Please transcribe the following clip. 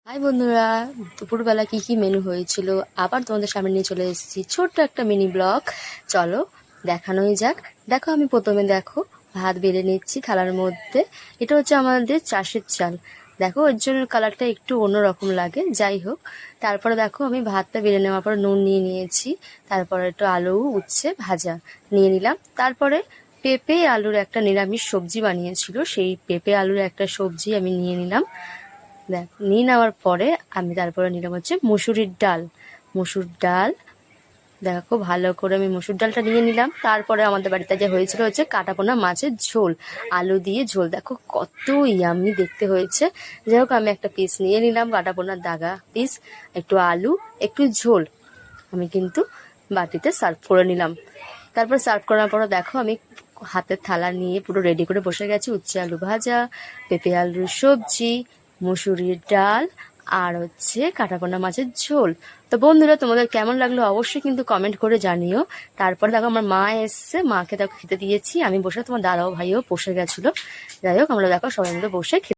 High বন্ধুরা, দুপুরবেলা কি কি মেনু হয়েছিল আবার তোমাদের সামনে নিয়ে চলে এসেছি ছোট্ট একটা মিনি ব্লগ। চলো দেখানোই যাক। দেখো আমি প্রথমে ভাত বেড়ে নিচ্ছি থালার মধ্যে। এটা হচ্ছে আমাদের চাষের চাল। দেখো ওর জন্য কালারটা একটু অন্যরকম লাগে, যাই হোক। তারপরে দেখো আমি ভাতটা বেড়ে নেওয়ার পর নুন নিয়ে নিয়েছি, তারপরে একটু আলু উচ্ছে ভাজা নিয়ে নিলাম। তারপরে পেঁপে আলুর একটা নিরামিষ সবজি বানিয়েছিল, সেই পেঁপে আলুর একটা সবজি আমি নিয়ে নিলাম। দেখ নিয়ে নেওয়ার পরে আমি তারপরে নিলাম হচ্ছে মুসুরির ডাল। মুসুর ডাল দেখো ভালো করে আমি মুসুর ডালটা নিয়ে নিলাম। তারপরে আমাদের বাড়িতে যে হয়েছিল হচ্ছে কাটাপোনা মাছের ঝোল, আলু দিয়ে ঝোল। দেখো কত ইয়ামি দেখতে হয়েছে। যাই হোক আমি একটা পিস নিয়ে নিলাম, কাটাপোনার দাগা পিস, একটু আলু একটু ঝোল আমি কিন্তু বাটিতে সার্ভ করে নিলাম। তারপর সার্ভ করার পর দেখো আমি হাতের থালা নিয়ে পুরো রেডি করে বসে গেছি। উচ্ছে আলু ভাজা, পেঁপে আলুর সবজি, মুসুরির ডাল আর হচ্ছে কাটাপোনা মাছের ঝোল। তো বন্ধুরা তোমাদের কেমন লাগলো অবশ্যই কিন্তু কমেন্ট করে জানিও। তারপরে দেখো আমার মা এসছে, মাকে দেখো খেতে দিয়েছি আমি বসে, তোমার দাদাও ভাইও বসে গেছিলো। যাই হোক আমরা দেখো সবাই মিলে বসে